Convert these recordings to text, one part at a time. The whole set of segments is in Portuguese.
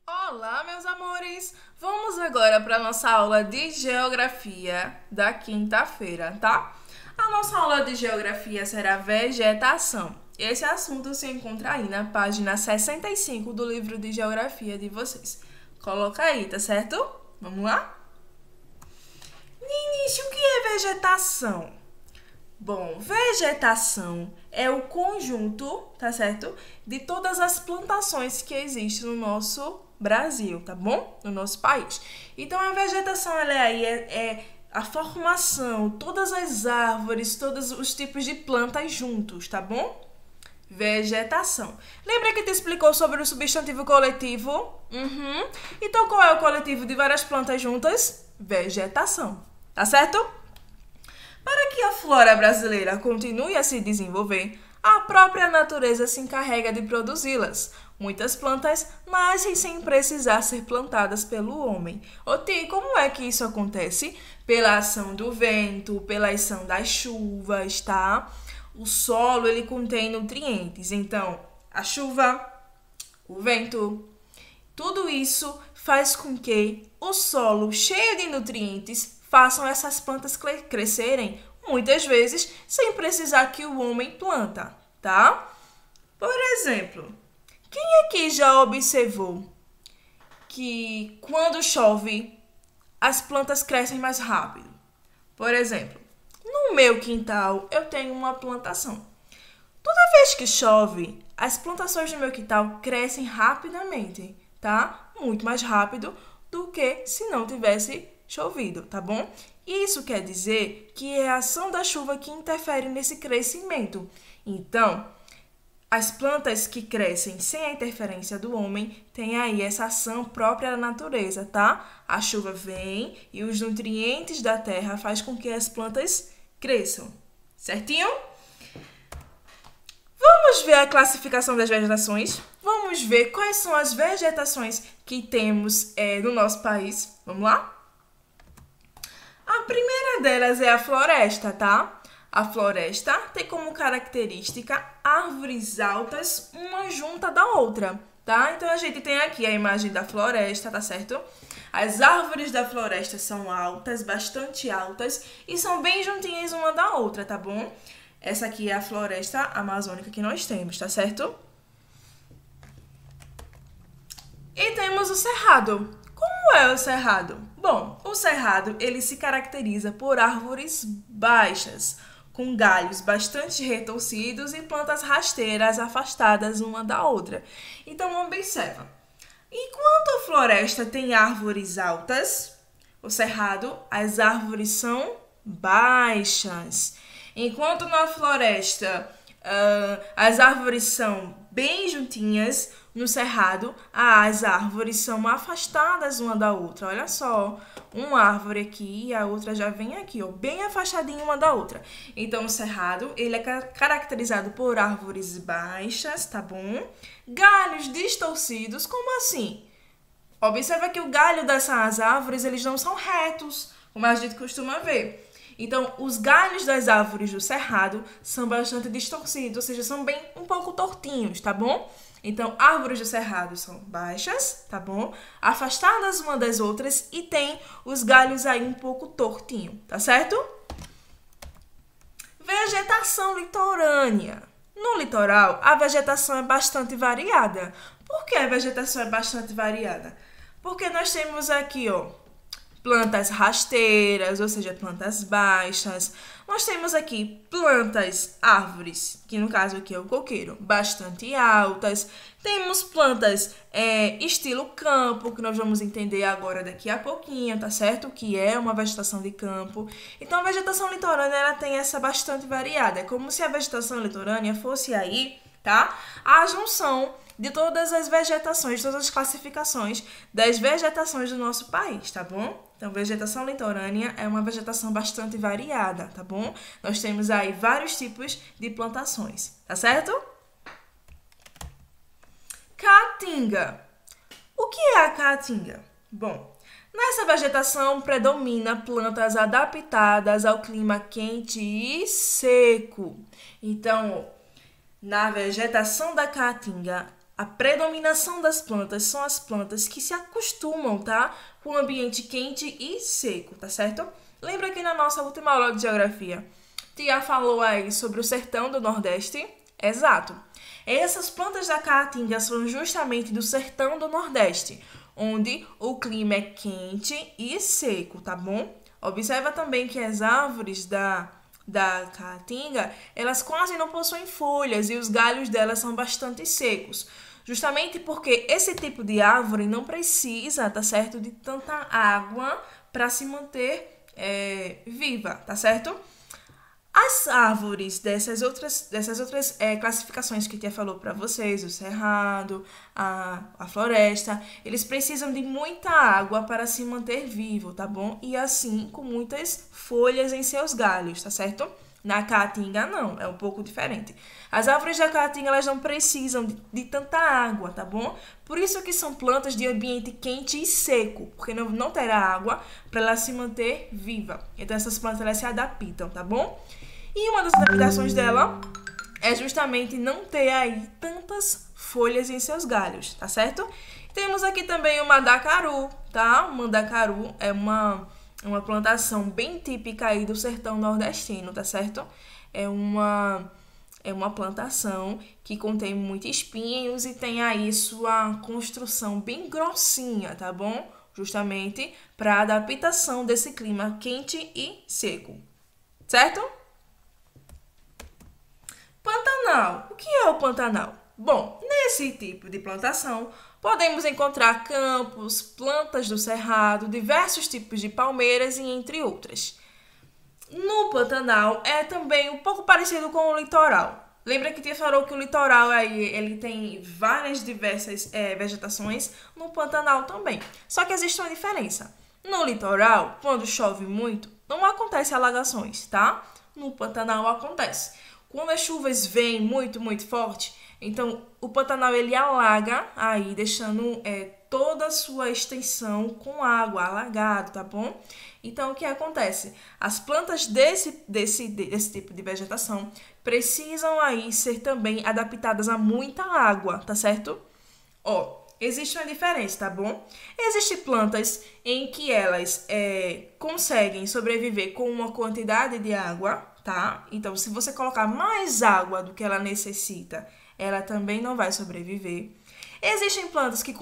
Olá, meus amores! Vamos agora para a nossa aula de geografia da quinta-feira, tá? A nossa aula de geografia será vegetação. Esse assunto se encontra aí na página 65 do livro de geografia de vocês. Coloca aí, tá certo? Vamos lá? No início, o que é vegetação? Bom, vegetação é o conjunto, tá certo? De todas as plantações que existem no nosso Brasil, tá bom? No nosso país. Então, a vegetação, ela é a formação, todas as árvores, todos os tipos de plantas juntos, tá bom? Vegetação. Lembra que te explicou sobre o substantivo coletivo? Então, qual é o coletivo de várias plantas juntas? Vegetação, tá certo? Para que a flora brasileira continue a se desenvolver, a própria natureza se encarrega de produzi-las. Muitas plantas nascem sem precisar ser plantadas pelo homem. Ti, como é que isso acontece? Pela ação do vento, pela ação das chuvas, tá? O solo, ele contém nutrientes. Então, a chuva, o vento, tudo isso faz com que o solo cheio de nutrientes façam essas plantas crescerem, muitas vezes, sem precisar que o homem planta, tá? Por exemplo, quem aqui já observou que quando chove, as plantas crescem mais rápido? Por exemplo, no meu quintal, eu tenho uma plantação. Toda vez que chove, as plantações do meu quintal crescem rapidamente, tá? Muito mais rápido do que se não tivesse chovido, tá bom? Isso quer dizer que é a ação da chuva que interfere nesse crescimento. Então, as plantas que crescem sem a interferência do homem têm aí essa ação própria da natureza, tá? A chuva vem e os nutrientes da terra faz com que as plantas cresçam, certinho? Vamos ver a classificação das vegetações? Vamos ver quais são as vegetações que temos no nosso país. Vamos lá? A primeira delas é a floresta, tá? A floresta tem como característica árvores altas, uma junta da outra, tá? Então, a gente tem aqui a imagem da floresta, tá certo? As árvores da floresta são altas, bastante altas, e são bem juntinhas uma da outra, tá bom? Essa aqui é a floresta amazônica que nós temos, tá certo? E temos o cerrado. Como é o cerrado? Bom, o cerrado, ele se caracteriza por árvores baixas, com galhos bastante retorcidos e plantas rasteiras afastadas uma da outra. Então, observa. Enquanto a floresta tem árvores altas, o cerrado, as árvores são baixas. Enquanto na floresta as árvores são bem juntinhas, no cerrado as árvores são afastadas uma da outra. Olha só, uma árvore aqui e a outra já vem aqui, ó, bem afastadinha uma da outra. Então, o cerrado, ele é caracterizado por árvores baixas, tá bom? Galhos distorcidos, como assim? Observa que o galho dessas árvores, eles não são retos, como a gente costuma ver. Então, os galhos das árvores do cerrado são bastante distorcidos, ou seja, são bem um pouco tortinhos, tá bom? Então, árvores do cerrado são baixas, tá bom? Afastadas uma das outras e tem os galhos aí um pouco tortinho, tá certo? Vegetação litorânea. No litoral, a vegetação é bastante variada. Por que a vegetação é bastante variada? Porque nós temos aqui, ó, plantas rasteiras, ou seja, plantas baixas. Nós temos aqui plantas, árvores, que no caso aqui é o coqueiro, bastante altas. Temos plantas estilo campo, que nós vamos entender agora daqui a pouquinho, tá certo? Que é uma vegetação de campo. Então, a vegetação litorânea, ela tem essa bastante variada. É como se a vegetação litorânea fosse aí, tá? A junção de todas as vegetações, todas as classificações das vegetações do nosso país, tá bom? Então, vegetação litorânea é uma vegetação bastante variada, tá bom? Nós temos aí vários tipos de plantações, tá certo? Caatinga. O que é a caatinga? Bom, nessa vegetação predomina plantas adaptadas ao clima quente e seco. Então, na vegetação da caatinga, A predominação das plantas são as plantas que se acostumam, tá? Com o ambiente quente e seco, tá certo? Lembra que na nossa última aula de geografia, Tia falou aí sobre o sertão do Nordeste? Exato. Essas plantas da caatinga são justamente do sertão do Nordeste, onde o clima é quente e seco, tá bom? Observa também que as árvores da caatinga, elas quase não possuem folhas e os galhos delas são bastante secos. Justamente porque esse tipo de árvore não precisa, tá certo, de tanta água para se manter viva, tá certo? As árvores dessas outras classificações que a tia falou para vocês, o cerrado, a floresta, eles precisam de muita água para se manter vivo, tá bom? E assim, com muitas folhas em seus galhos, tá certo? Na caatinga, não, é um pouco diferente. As árvores da caatinga, elas não precisam de tanta água, tá bom? Por isso que são plantas de ambiente quente e seco, porque não terá água para ela se manter viva. Então, essas plantas, elas se adaptam, tá bom? E uma das adaptações dela é justamente não ter aí tantas folhas em seus galhos, tá certo? Temos aqui também o mandacaru, tá? O mandacaru é uma plantação bem típica aí do sertão nordestino, tá certo? É uma plantação que contém muitos espinhos e tem aí sua construção bem grossinha, tá bom? Justamente para adaptação desse clima quente e seco, certo? Pantanal. O que é o Pantanal? Bom, nesse tipo de plantação, podemos encontrar campos, plantas do cerrado, diversos tipos de palmeiras e entre outras. No Pantanal é também um pouco parecido com o litoral. Lembra que tia falou que o litoral aí, ele tem várias diversas vegetações, no Pantanal também. Só que existe uma diferença. No litoral, quando chove muito, não acontece alagações, tá? No Pantanal acontece. Quando as chuvas vêm muito, muito forte, então o Pantanal ele alaga aí, deixando toda a sua extensão com água, alagado, tá bom? Então, o que acontece? As plantas desse tipo de vegetação precisam aí ser também adaptadas a muita água, tá certo? Ó, existe uma diferença, tá bom? Existem plantas em que elas conseguem sobreviver com uma quantidade de água, tá? Então, se você colocar mais água do que ela necessita, ela também não vai sobreviver. Existem plantas que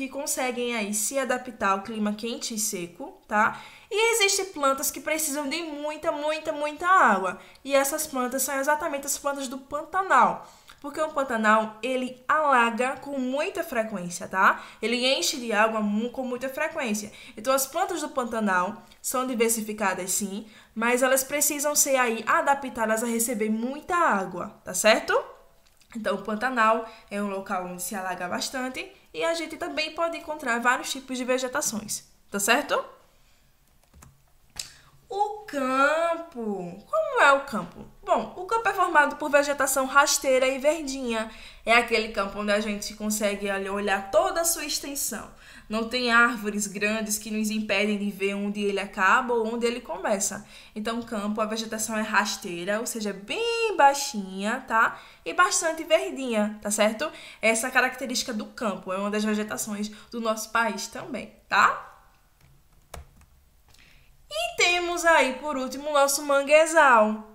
conseguem aí se adaptar ao clima quente e seco, tá? E existem plantas que precisam de muita, muita, muita água. E essas plantas são exatamente as plantas do Pantanal. Porque o Pantanal, ele alaga com muita frequência, tá? Ele enche de água com muita frequência. Então, as plantas do Pantanal são diversificadas, sim, mas elas precisam ser aí adaptadas a receber muita água, tá certo? Então, o Pantanal é um local onde se alaga bastante e a gente também pode encontrar vários tipos de vegetações, tá certo? O campo. Como é o campo? Bom, o campo é formado por vegetação rasteira e verdinha. É aquele campo onde a gente consegue olhar toda a sua extensão. Não tem árvores grandes que nos impedem de ver onde ele acaba ou onde ele começa. Então, o campo, a vegetação é rasteira, ou seja, bem baixinha, tá? E bastante verdinha, tá certo? Essa é a característica do campo, é uma das vegetações do nosso país também, tá? E temos aí, por último, o nosso manguezal.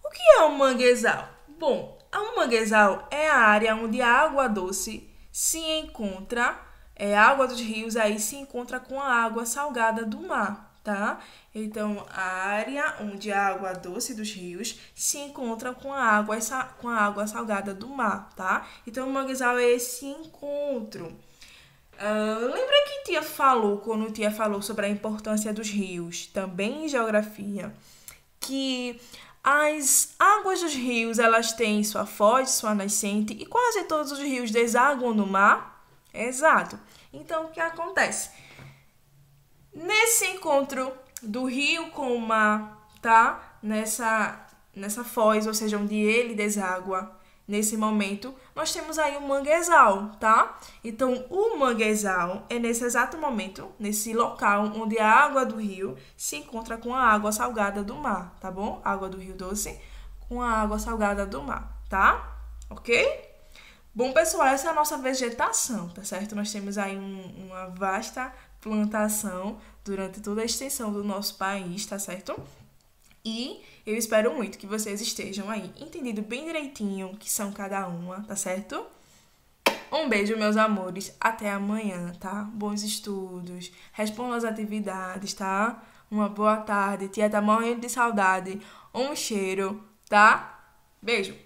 O que é um manguezal? Bom, um manguezal é a área onde a água doce se encontra, a água dos rios aí se encontra com a água salgada do mar, tá? Então, a área onde a água doce dos rios se encontra com a água salgada do mar, tá? Então, o manguezal é esse encontro. Lembra que tia falou, quando tia falou sobre a importância dos rios, também em geografia, que as águas dos rios, elas têm sua foz, sua nascente, e quase todos os rios desaguam no mar? Exato. Então, o que acontece? Nesse encontro do rio com o mar, tá? Nessa foz, ou seja, onde ele deságua, nesse momento, nós temos aí um manguezal, tá? Então, o manguezal é nesse exato momento, nesse local onde a água do rio se encontra com a água salgada do mar, tá bom? Água do rio doce com a água salgada do mar, tá? Ok? Bom, pessoal, essa é a nossa vegetação, tá certo? Nós temos aí uma vasta plantação durante toda a extensão do nosso país, tá certo? E eu espero muito que vocês estejam aí entendido bem direitinho o que são cada uma, tá certo? Um beijo, meus amores. Até amanhã, tá? Bons estudos. Respondam as atividades, tá? Uma boa tarde. Tia tá morrendo de saudade. Um cheiro, tá? Beijo.